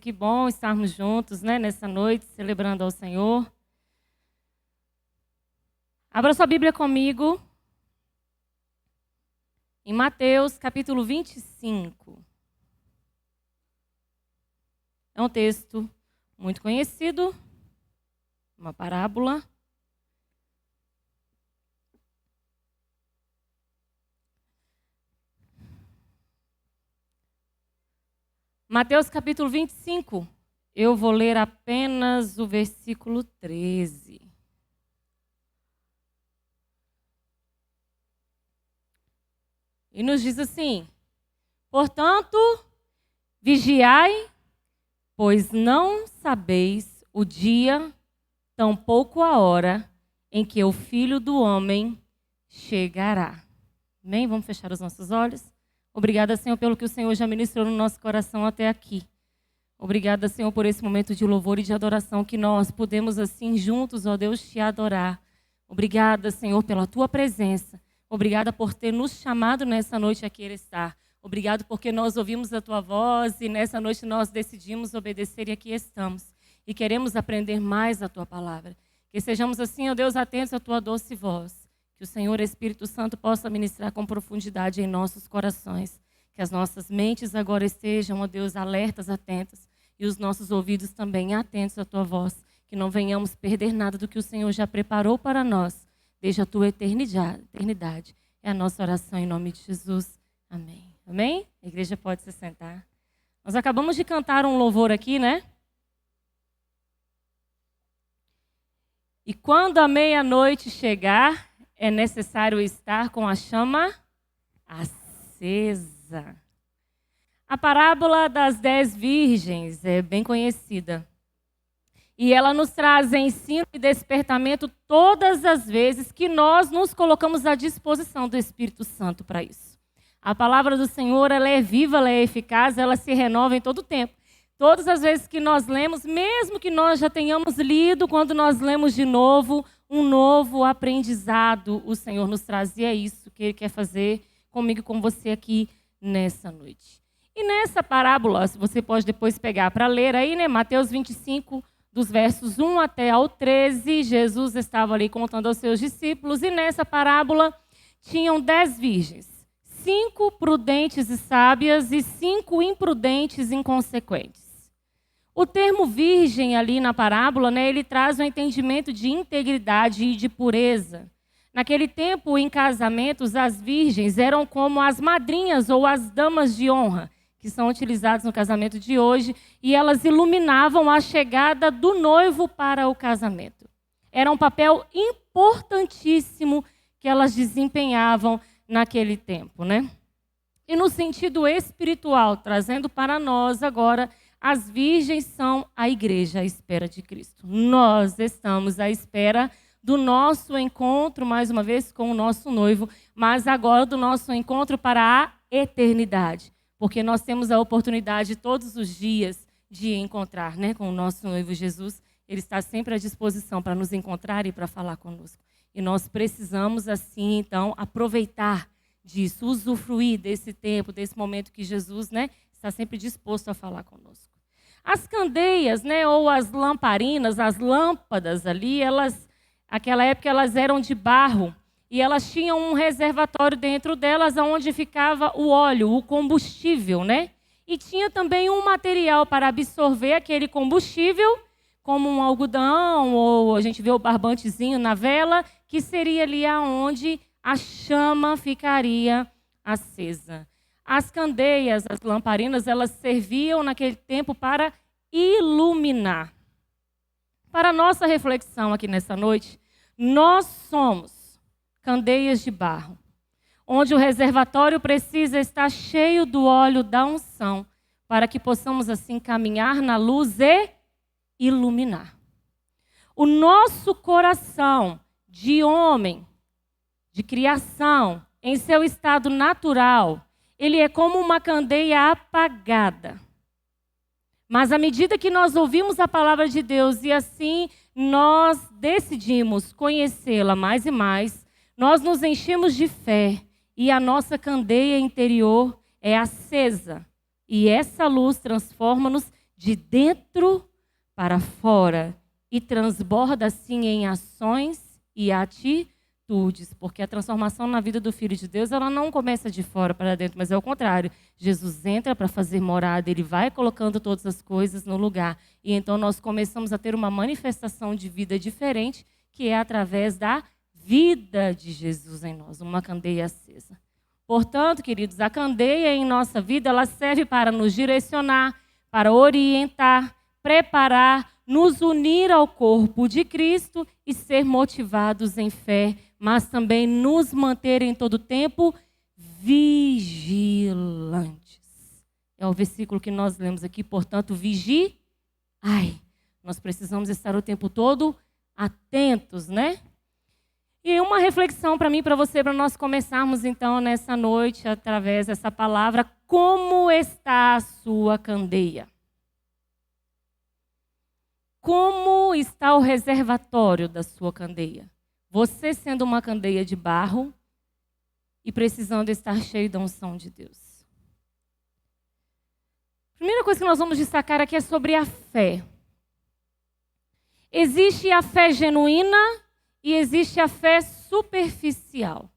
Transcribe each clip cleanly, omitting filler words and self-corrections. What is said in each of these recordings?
que bom estarmos juntos, né, nessa noite, celebrando ao Senhor. Abra sua Bíblia comigo em Mateus, capítulo 25. É um texto muito conhecido, uma parábola. Mateus capítulo 25, eu vou ler apenas o versículo 13. E nos diz assim: portanto, vigiai, pois não sabeis o dia, tampouco a hora, em que o Filho do Homem chegará. Amém? Vamos fechar os nossos olhos? Obrigada, Senhor, pelo que o Senhor já ministrou no nosso coração até aqui. Obrigada, Senhor, por esse momento de louvor e de adoração que nós podemos assim juntos, ó Deus, te adorar. Obrigada, Senhor, pela tua presença. Obrigada por ter nos chamado nessa noite a querer estar. Obrigado porque nós ouvimos a tua voz e nessa noite nós decidimos obedecer e aqui estamos. E queremos aprender mais a tua palavra. Que sejamos assim, ó Deus, atentos à tua doce voz. Que o Senhor Espírito Santo possa ministrar com profundidade em nossos corações. Que as nossas mentes agora estejam, ó Deus, alertas, atentas. E os nossos ouvidos também atentos à tua voz. Que não venhamos perder nada do que o Senhor já preparou para nós. Desde a tua eternidade. É a nossa oração em nome de Jesus. Amém. Amém? A igreja pode se sentar. Nós acabamos de cantar um louvor aqui, né? E quando a meia-noite chegar, é necessário estar com a chama acesa. A parábola das 10 virgens é bem conhecida. E ela nos traz ensino e despertamento todas as vezes que nós nos colocamos à disposição do Espírito Santo para isso. A palavra do Senhor, ela é viva, ela é eficaz, ela se renova em todo o tempo. Todas as vezes que nós lemos, mesmo que nós já tenhamos lido, quando nós lemos de novo, um novo aprendizado o Senhor nos traz. E é isso que Ele quer fazer comigo e com você aqui nessa noite. E nessa parábola, você pode depois pegar para ler aí, né? Mateus 25, dos versos 1 até ao 13, Jesus estava ali contando aos seus discípulos. E nessa parábola tinham 10 virgens. 5 prudentes e sábias e 5 imprudentes e inconsequentes. O termo virgem ali na parábola, né, ele traz um entendimento de integridade e de pureza. Naquele tempo, em casamentos, as virgens eram como as madrinhas ou as damas de honra, que são utilizadas no casamento de hoje, e elas iluminavam a chegada do noivo para o casamento. Era um papel importantíssimo que elas desempenhavam naquele tempo, né? E no sentido espiritual, trazendo para nós agora, as virgens são a igreja à espera de Cristo. Nós estamos à espera do nosso encontro, mais uma vez, com o nosso noivo, mas agora do nosso encontro para a eternidade. Porque nós temos a oportunidade todos os dias de encontrar, né, com o nosso noivo Jesus. Ele está sempre à disposição para nos encontrar e para falar conosco. E nós precisamos, assim, então, aproveitar disso, usufruir desse tempo, desse momento que Jesus, né, está sempre disposto a falar conosco. As candeias, né, ou as lamparinas, as lâmpadas ali, naquela época elas eram de barro e elas tinham um reservatório dentro delas onde ficava o óleo, o combustível, né? E tinha também um material para absorver aquele combustível, como um algodão, ou a gente vê o barbantezinho na vela, que seria ali aonde a chama ficaria acesa. As candeias, as lamparinas, elas serviam naquele tempo para iluminar. Para a nossa reflexão aqui nessa noite, nós somos candeias de barro, onde o reservatório precisa estar cheio do óleo da unção, para que possamos assim caminhar na luz e iluminar. O nosso coração de homem, de criação, em seu estado natural, ele é como uma candeia apagada. Mas à medida que nós ouvimos a palavra de Deus e assim nós decidimos conhecê-la mais e mais, nós nos enchemos de fé e a nossa candeia interior é acesa. E essa luz transforma-nos de dentro para fora e transborda assim em ações e atitudes, porque a transformação na vida do Filho de Deus, ela não começa de fora para dentro, mas é o contrário. Jesus entra para fazer morada, ele vai colocando todas as coisas no lugar. E então nós começamos a ter uma manifestação de vida diferente, que é através da vida de Jesus em nós, uma candeia acesa. Portanto, queridos, a candeia em nossa vida, ela serve para nos direcionar, para orientar, preparar, nos unir ao corpo de Cristo e ser motivados em fé, mas também nos manter em todo tempo vigilantes. É o versículo que nós lemos aqui, portanto, vigiai. Nós precisamos estar o tempo todo atentos, né? E uma reflexão para mim e para você, para nós começarmos então nessa noite, através dessa palavra, como está a sua candeia? Como está o reservatório da sua candeia? Você sendo uma candeia de barro e precisando estar cheio da unção de Deus. A primeira coisa que nós vamos destacar aqui é sobre a fé. Existe a fé genuína e existe a fé superficial.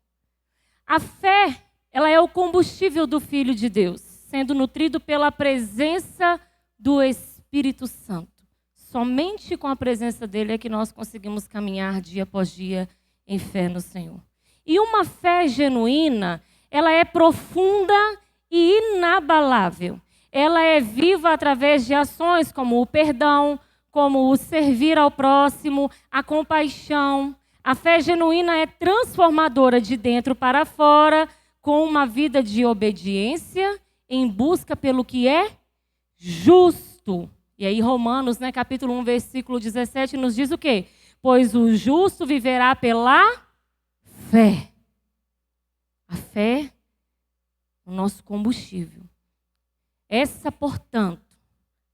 A fé, ela é o combustível do Filho de Deus, sendo nutrido pela presença do Espírito Santo. Somente com a presença dele é que nós conseguimos caminhar dia após dia em fé no Senhor. E uma fé genuína, ela é profunda e inabalável. Ela é viva através de ações como o perdão, como o servir ao próximo, a compaixão. A fé genuína é transformadora de dentro para fora, com uma vida de obediência em busca pelo que é justo. E aí Romanos, capítulo 1, versículo 17, nos diz o quê? Pois o justo viverá pela fé. A fé é o nosso combustível. Essa, portanto,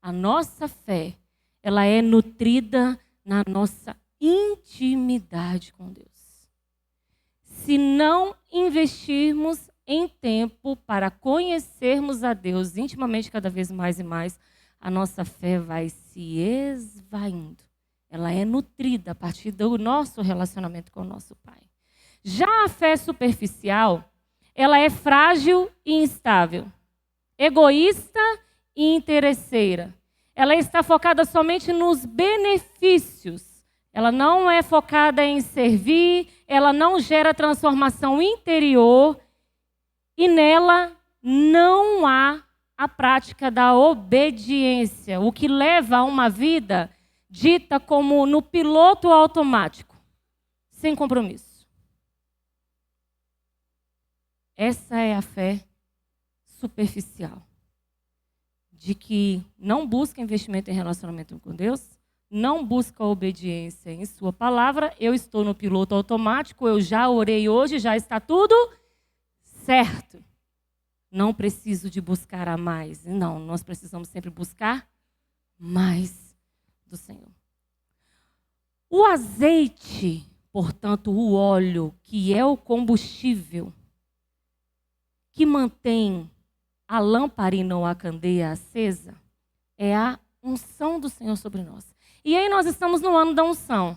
a nossa fé, ela é nutrida na nossa intimidade com Deus. Se não investirmos em tempo para conhecermos a Deus intimamente cada vez mais e mais, a nossa fé vai se esvaindo. Ela é nutrida a partir do nosso relacionamento com o nosso Pai. Já a fé superficial, ela é frágil e instável, egoísta e interesseira. Ela está focada somente nos benefícios. Ela não é focada em servir, ela não gera transformação interior e nela não há a prática da obediência, o que leva a uma vida dita como no piloto automático, sem compromisso. Essa é a fé superficial, de que não busca investimento em relacionamento com Deus, não busca obediência em sua palavra. Eu estou no piloto automático, eu já orei hoje, já está tudo certo. Não preciso de buscar a mais. Não, nós precisamos sempre buscar mais do Senhor. O azeite, portanto, o óleo, que é o combustível que mantém a lamparina ou a candeia acesa, é a unção do Senhor sobre nós. E aí nós estamos no ano da unção.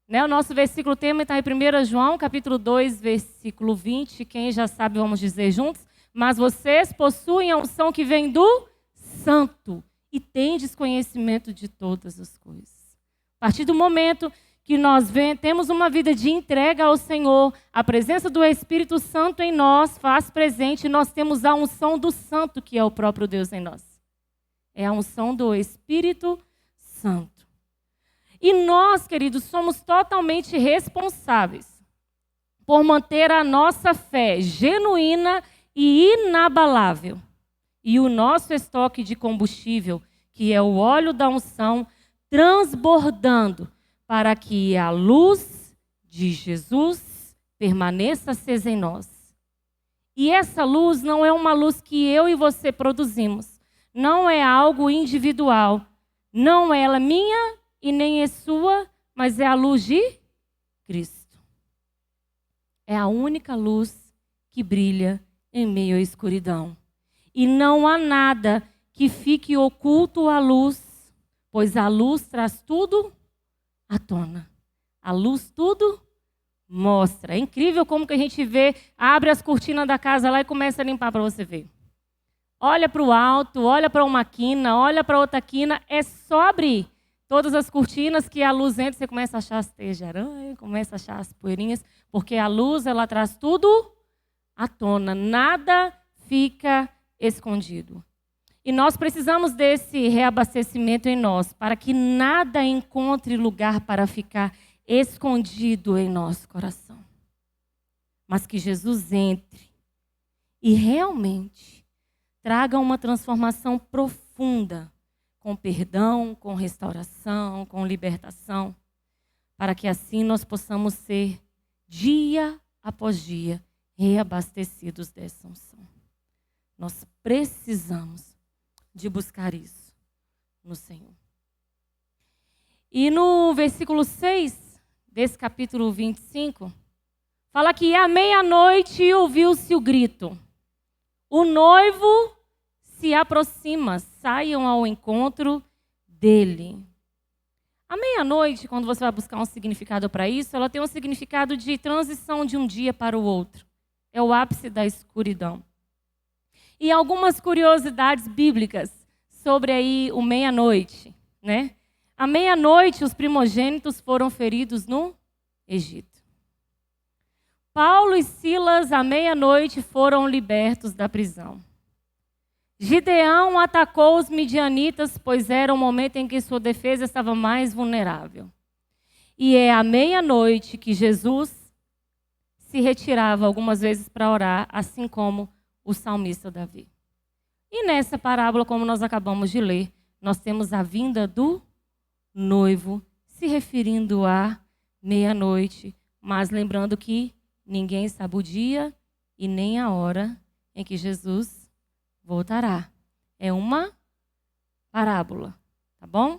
O nosso versículo tema está em 1 João, capítulo 2, versículo 20. Quem já sabe, vamos dizer juntos. Mas vocês possuem a unção que vem do Santo e tendes conhecimento de todas as coisas. A partir do momento que nós temos uma vida de entrega ao Senhor, a presença do Espírito Santo em nós faz presente e nós temos a unção do Santo, que é o próprio Deus em nós. É a unção do Espírito Santo. E nós, queridos, somos totalmente responsáveis por manter a nossa fé genuína e inabalável. E o nosso estoque de combustível, que é o óleo da unção, transbordando para que a luz de Jesus permaneça acesa em nós. E essa luz não é uma luz que eu e você produzimos. Não é algo individual. Não é ela minha e nem é sua, mas é a luz de Cristo. É a única luz que brilha em meio à escuridão. E não há nada que fique oculto à luz, pois a luz traz tudo à tona. A luz tudo mostra. É incrível como que a gente vê, abre as cortinas da casa lá e começa a limpar para você ver. Olha para o alto, olha para uma quina, olha para outra quina, é só abrir todas as cortinas que a luz entra, você começa a achar as teias de aranha, começa a achar as poeirinhas, porque a luz, ela traz tudo à tona, nada fica escondido. E nós precisamos desse reabastecimento em nós, para que nada encontre lugar para ficar escondido em nosso coração. Mas que Jesus entre e realmente traga uma transformação profunda, com perdão, com restauração, com libertação, para que assim nós possamos ser, dia após dia, reabastecidos dessa unção. Nós precisamos de buscar isso no Senhor. E no versículo 6 desse capítulo 25, fala que à meia-noite ouviu-se o grito: o noivo se aproxima, saiam ao encontro dele. À meia-noite, quando você vai buscar um significado para isso, ela tem um significado de transição de um dia para o outro. É o ápice da escuridão. E algumas curiosidades bíblicas sobre aí o meia-noite, né? À meia-noite, os primogênitos foram feridos no Egito. Paulo e Silas, à meia-noite, foram libertos da prisão. Gideão atacou os midianitas, pois era o momento em que sua defesa estava mais vulnerável. E é à meia-noite que Jesus se retirava algumas vezes para orar, assim como o salmista Davi. E nessa parábola, como nós acabamos de ler, nós temos a vinda do noivo, se referindo à meia-noite, mas lembrando que ninguém sabe o dia e nem a hora em que Jesus voltará. É uma parábola, tá bom?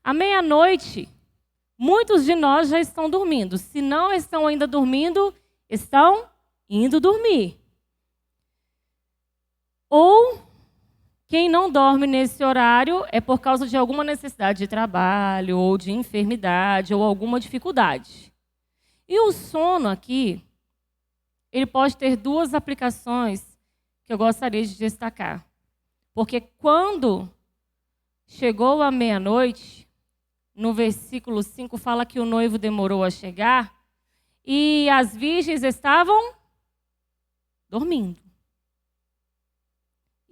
À meia-noite, muitos de nós já estão dormindo. Se não estão ainda dormindo, estão indo dormir. Ou quem não dorme nesse horário é por causa de alguma necessidade de trabalho, ou de enfermidade, ou alguma dificuldade. E o sono aqui, ele pode ter duas aplicações que eu gostaria de destacar. Porque quando chegou a meia-noite, no versículo 5 fala que o noivo demorou a chegar e as virgens estavam dormindo.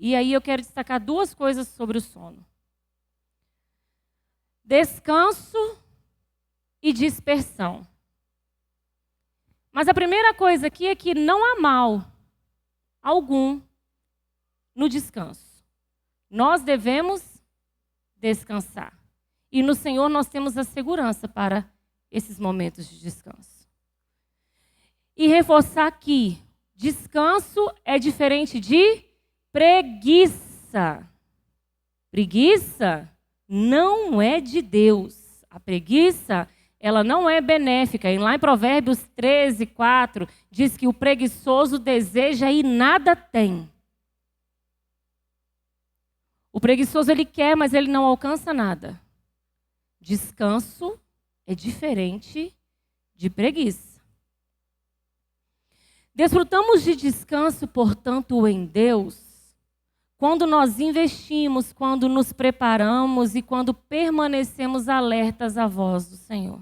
E aí eu quero destacar duas coisas sobre o sono: descanso e dispersão. Mas a primeira coisa aqui é que não há mal algum no descanso. Nós devemos descansar. E no Senhor nós temos a segurança para esses momentos de descanso. E reforçar que descanso é diferente de preguiça. Preguiça não é de Deus. A preguiça, ela não é benéfica. E lá em Provérbios 13, 4, diz que o preguiçoso deseja e nada tem. O preguiçoso, ele quer, mas ele não alcança nada. Descanso é diferente de preguiça. Desfrutamos de descanso, portanto, em Deus, quando nós investimos, quando nos preparamos e quando permanecemos alertas à voz do Senhor.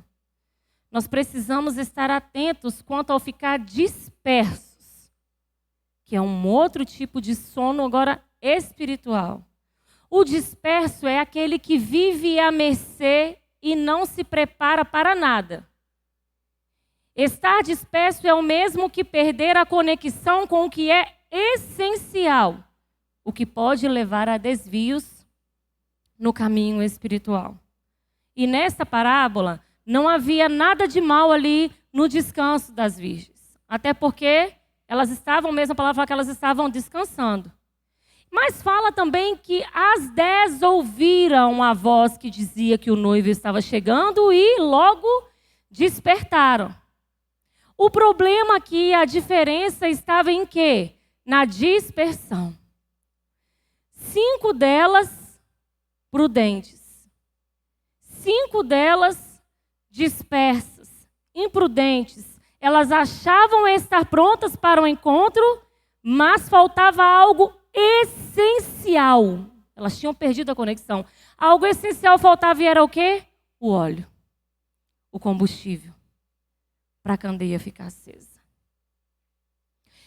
Nós precisamos estar atentos quanto ao ficar dispersos, que é um outro tipo de sono agora espiritual. O disperso é aquele que vive à mercê e não se prepara para nada. Estar disperso é o mesmo que perder a conexão com o que é essencial, o que pode levar a desvios no caminho espiritual. E nessa parábola, não havia nada de mal ali no descanso das virgens. Até porque elas estavam, mesmo a palavra fala que elas estavam descansando. Mas fala também que as 10 ouviram a voz que dizia que o noivo estava chegando e logo despertaram. O problema aqui, a diferença estava em quê? Na dispersão. 5 delas prudentes, 5 delas dispersas, imprudentes. Elas achavam estar prontas para o encontro, mas faltava algo essencial. Elas tinham perdido a conexão. Algo essencial faltava e era o quê? O óleo, o combustível, para a candeia ficar acesa.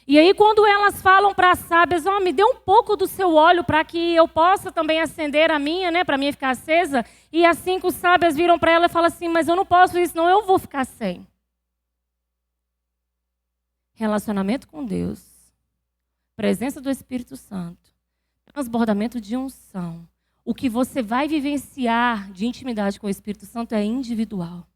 E aí quando elas falam para as sábias, me dê um pouco do seu óleo para que eu possa também acender a minha, né, para a minha ficar acesa. E as 5 sábias viram para ela e falam assim, mas eu não posso isso, não, eu vou ficar sem. Relacionamento com Deus, presença do Espírito Santo, transbordamento de unção. O que você vai vivenciar de intimidade com o Espírito Santo é individual.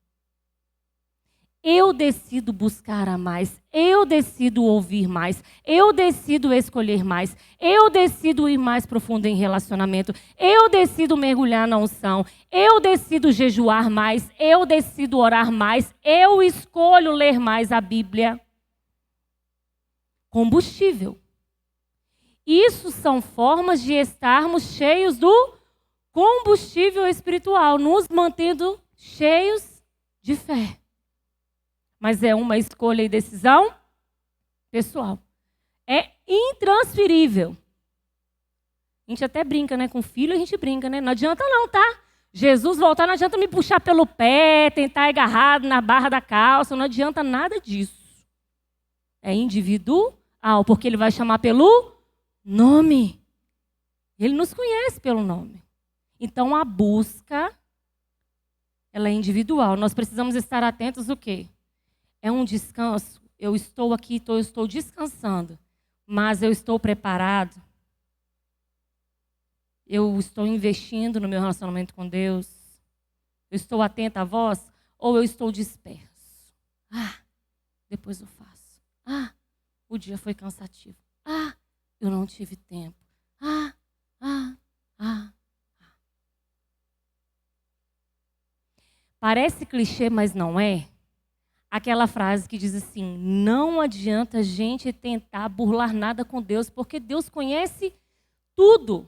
Eu decido buscar a mais, eu decido ouvir mais, eu decido escolher mais, eu decido ir mais profundo em relacionamento, eu decido mergulhar na unção, eu decido jejuar mais, eu decido orar mais, eu escolho ler mais a Bíblia. Combustível. Isso são formas de estarmos cheios do combustível espiritual, nos mantendo cheios de fé. Mas é uma escolha e decisão pessoal. É intransferível. A gente até brinca, né? Com filho a gente brinca, né? Não adianta não, tá? Jesus voltar, não adianta me puxar pelo pé, tentar agarrado na barra da calça, não adianta nada disso. É individual, porque ele vai chamar pelo nome. Ele nos conhece pelo nome. Então a busca, ela é individual. Nós precisamos estar atentos o quê? É um descanso. Eu estou aqui, eu estou descansando, mas eu estou preparado. Eu estou investindo no meu relacionamento com Deus. Eu estou atenta à voz ou eu estou disperso? Depois eu faço. O dia foi cansativo. Eu não tive tempo. Parece clichê, mas não é. Aquela frase que diz assim, não adianta a gente tentar burlar nada com Deus, porque Deus conhece tudo.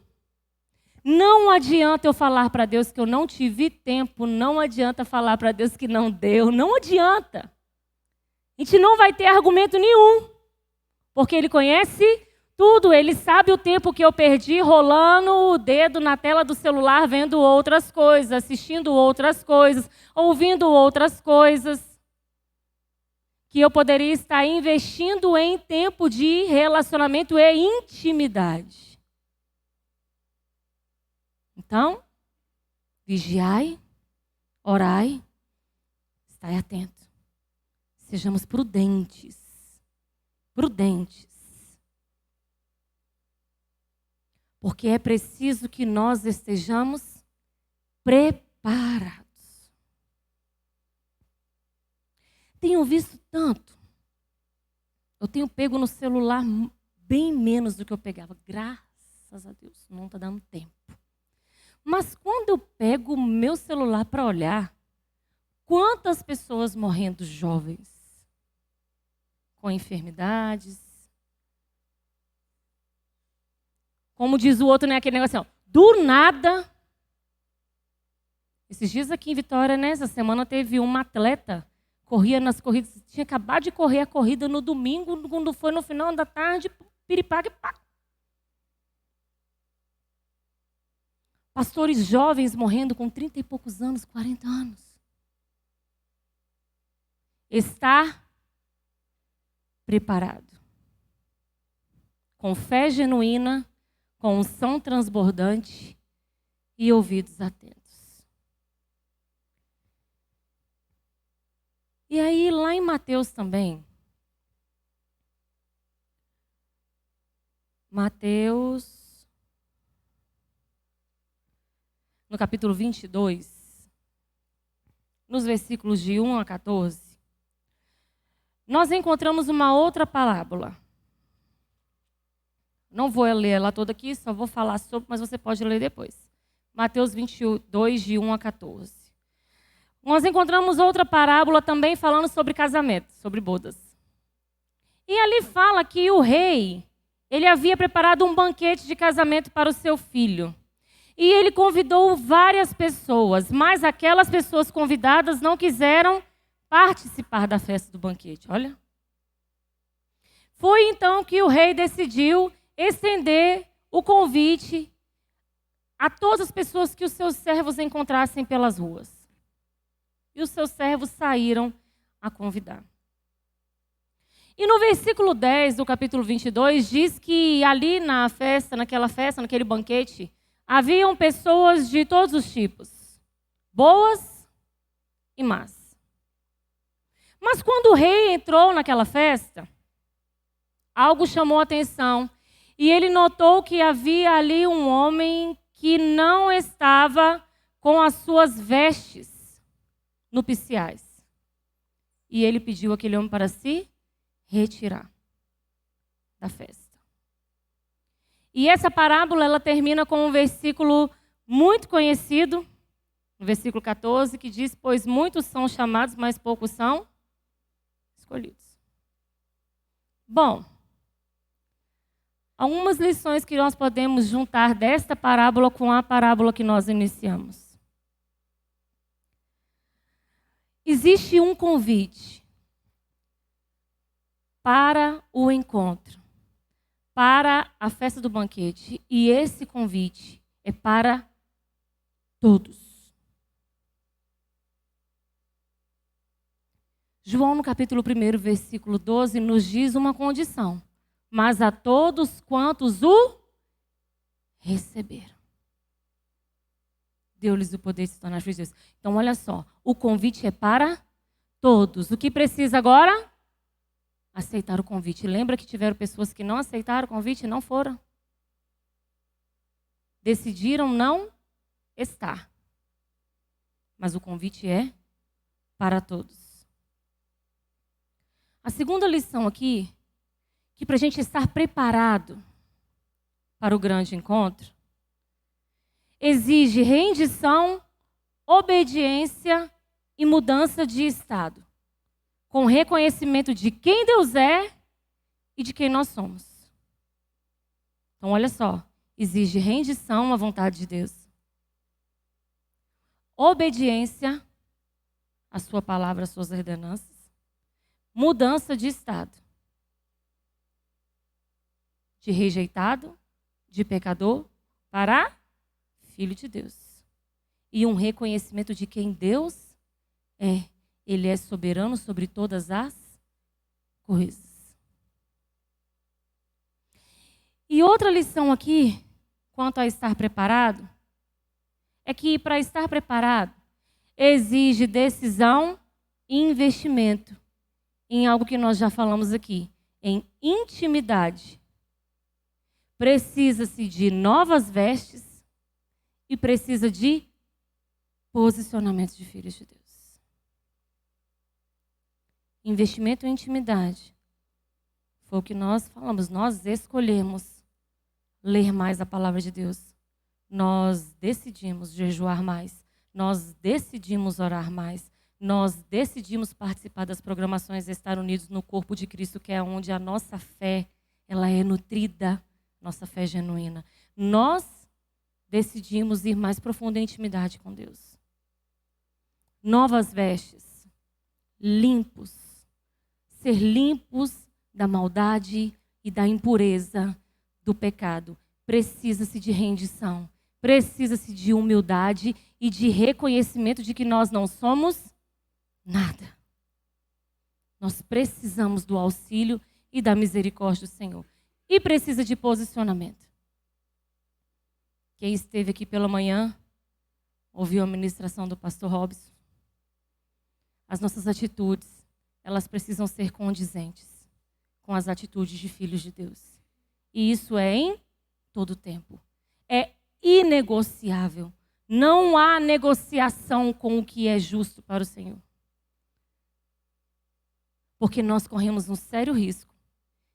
Não adianta eu falar para Deus que eu não tive tempo, não adianta falar para Deus que não deu, não adianta. A gente não vai ter argumento nenhum, porque Ele conhece tudo, Ele sabe o tempo que eu perdi rolando o dedo na tela do celular, vendo outras coisas, assistindo outras coisas, ouvindo outras coisas, que eu poderia estar investindo em tempo de relacionamento e intimidade. Então, vigiai, orai, estai atento. Sejamos prudentes. Prudentes. Porque é preciso que nós estejamos preparados. Tenho visto tanto. Eu tenho pego no celular bem menos do que eu pegava. Graças a Deus, não está dando tempo. Mas quando eu pego o meu celular para olhar, quantas pessoas morrendo jovens, com enfermidades. Como diz o outro, né, aquele negócio assim, do nada. Esses dias aqui em Vitória, né, essa semana teve uma atleta, corria nas corridas, tinha acabado de correr a corrida no domingo, quando foi no final da tarde, piripaque, pá. Pastores jovens morrendo com 30 e poucos anos, 40 anos. Estar preparado. Com fé genuína, com unção transbordante e ouvidos atentos. E aí, lá em Mateus também, Mateus, no capítulo 22, nos versículos de 1 a 14, nós encontramos uma outra parábola. Não vou ler ela toda aqui, só vou falar sobre, mas você pode ler depois. Mateus 22, de 1 a 14. Nós encontramos outra parábola também falando sobre casamento, sobre bodas. E ali fala que o rei, ele havia preparado um banquete de casamento para o seu filho. E ele convidou várias pessoas, mas aquelas pessoas convidadas não quiseram participar da festa do banquete. Olha. Foi então que o rei decidiu estender o convite a todas as pessoas que os seus servos encontrassem pelas ruas. E os seus servos saíram a convidar. E no versículo 10 do capítulo 22, diz que ali naquele banquete, haviam pessoas de todos os tipos, boas e más. Mas quando o rei entrou naquela festa, algo chamou a atenção. E ele notou que havia ali um homem que não estava com as suas vestes nupciais. E ele pediu aquele homem para se retirar da festa. E essa parábola, ela termina com um versículo muito conhecido, no versículo 14, que diz: pois muitos são chamados, mas poucos são escolhidos. Bom, algumas lições que nós podemos juntar desta parábola com a parábola que nós iniciamos. Existe um convite para o encontro, para a festa do banquete, e esse convite é para todos. João, no capítulo 1, versículo 12, nos diz uma condição: mas a todos quantos o receberam, deu-lhes o poder de se tornar filhos de Deus. Então, olha só, o convite é para todos. O que precisa agora? Aceitar o convite. Lembra que tiveram pessoas que não aceitaram o convite e não foram? Decidiram não estar. Mas o convite é para todos. A segunda lição aqui, que para a gente estar preparado para o grande encontro, exige rendição, obediência e mudança de estado, com reconhecimento de quem Deus é e de quem nós somos. Então, olha só, exige rendição à vontade de Deus, obediência à sua palavra, às suas ordenanças, mudança de estado, de rejeitado, de pecador, para filho de Deus. E um reconhecimento de quem Deus é. Ele é soberano sobre todas as coisas. E outra lição aqui, quanto a estar preparado, é que para estar preparado, exige decisão e investimento em algo que nós já falamos aqui, em intimidade. Precisa-se de novas vestes e precisa de posicionamento de filhos de Deus. Investimento em intimidade. Foi o que nós falamos. Nós escolhemos ler mais a palavra de Deus. Nós decidimos jejuar mais. Nós decidimos orar mais. Nós decidimos participar das programações e estar unidos no corpo de Cristo, que é onde a nossa fé ela é nutrida, nossa fé genuína. Nós decidimos ir mais profunda em intimidade com Deus. Novas vestes, limpos. Ser limpos da maldade e da impureza do pecado. Precisa-se de rendição, precisa-se de humildade e de reconhecimento de que nós não somos nada. Nós precisamos do auxílio e da misericórdia do Senhor. E precisa de posicionamento. Quem esteve aqui pela manhã, ouviu a ministração do pastor Robson. As nossas atitudes, elas precisam ser condizentes com as atitudes de filhos de Deus. E isso é em todo tempo. É inegociável. Não há negociação com o que é justo para o Senhor. Porque nós corremos um sério risco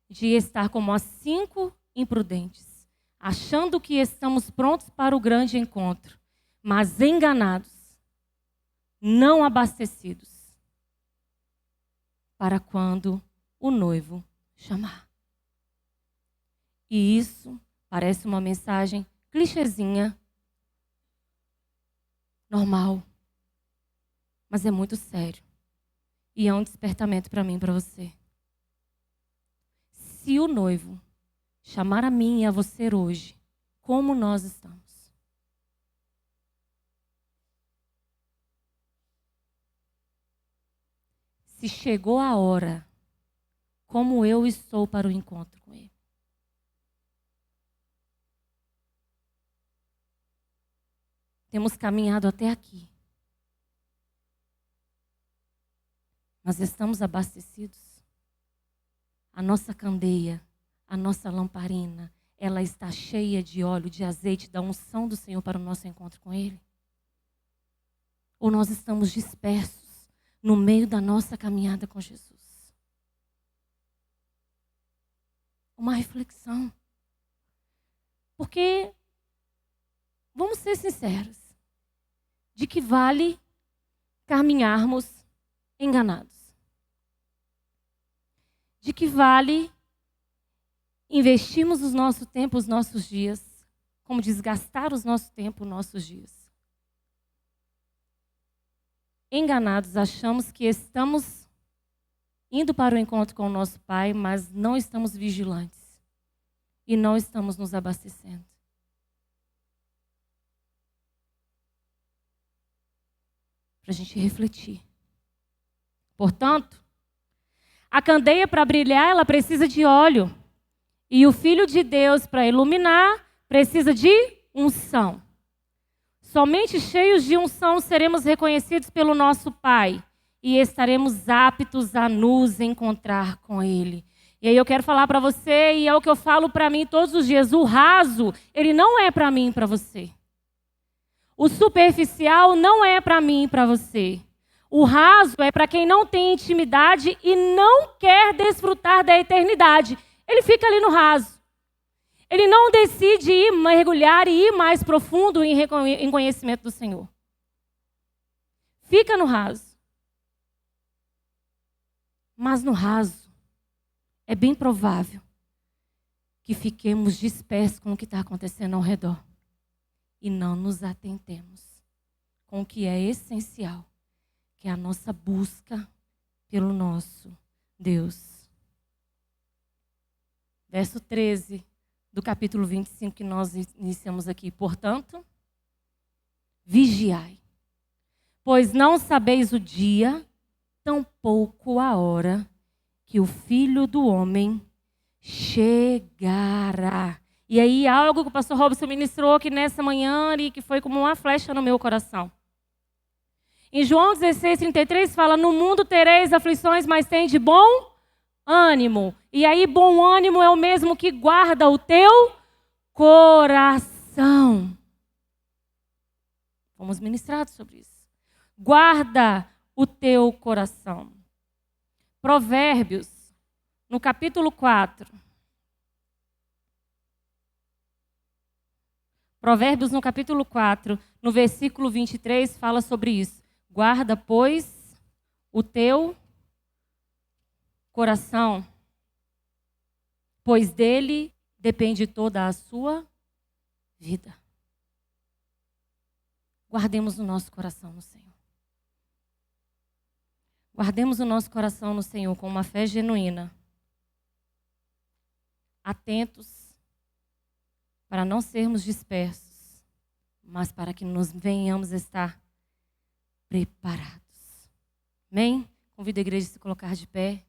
de estar como as 5 imprudentes, achando que estamos prontos para o grande encontro, mas enganados, não abastecidos, para quando o noivo chamar. E isso parece uma mensagem clichêzinha, normal, mas é muito sério. E é um despertamento para mim e para você. Se o noivo chamar a mim e a você hoje, como nós estamos? Se chegou a hora, como eu estou para o encontro com Ele? Temos caminhado até aqui. Mas estamos abastecidos? A nossa candeia, a nossa lamparina, ela está cheia de óleo, de azeite, da unção do Senhor para o nosso encontro com Ele? Ou nós estamos dispersos no meio da nossa caminhada com Jesus? Uma reflexão. Porque, vamos ser sinceros, de que vale caminharmos enganados? De que vale investirmos o nosso tempo, os nossos dias, como desgastar o nosso tempo, os nossos dias? Enganados, achamos que estamos indo para o encontro com o nosso Pai, mas não estamos vigilantes e não estamos nos abastecendo. Para a gente refletir. Portanto, a candeia para brilhar, ela precisa de óleo. E o Filho de Deus, para iluminar, precisa de unção. Somente cheios de unção seremos reconhecidos pelo nosso Pai e estaremos aptos a nos encontrar com Ele. E aí eu quero falar para você, e é o que eu falo para mim todos os dias, o raso, ele não é para mim e para você. O superficial não é para mim e para você. O raso é para quem não tem intimidade e não quer desfrutar da eternidade. Ele fica ali no raso. Ele não decide ir mergulhar e ir mais profundo em conhecimento do Senhor. Fica no raso. Mas no raso, é bem provável que fiquemos dispersos com o que está acontecendo ao redor. E não nos atentemos com o que é essencial, que é a nossa busca pelo nosso Deus. Verso 13 do capítulo 25 que nós iniciamos aqui. Portanto, vigiai, pois não sabeis o dia, tampouco a hora, que o Filho do Homem chegará. E aí, algo que o pastor Robson ministrou aqui nessa manhã e que foi como uma flecha no meu coração. Em João 16:33 fala: no mundo tereis aflições, mas tende bom ânimo. E aí, bom ânimo é o mesmo que guarda o teu coração. Fomos ministrados sobre isso. Guarda o teu coração. Provérbios, no capítulo 4. Provérbios, no capítulo 4, no versículo 23, fala sobre isso. Guarda, pois, o teu coração, pois dele depende toda a sua vida. Guardemos o nosso coração no Senhor. Guardemos o nosso coração no Senhor com uma fé genuína. Atentos para não sermos dispersos, mas para que nos venhamos estar preparados. Amém? Convido a igreja a se colocar de pé.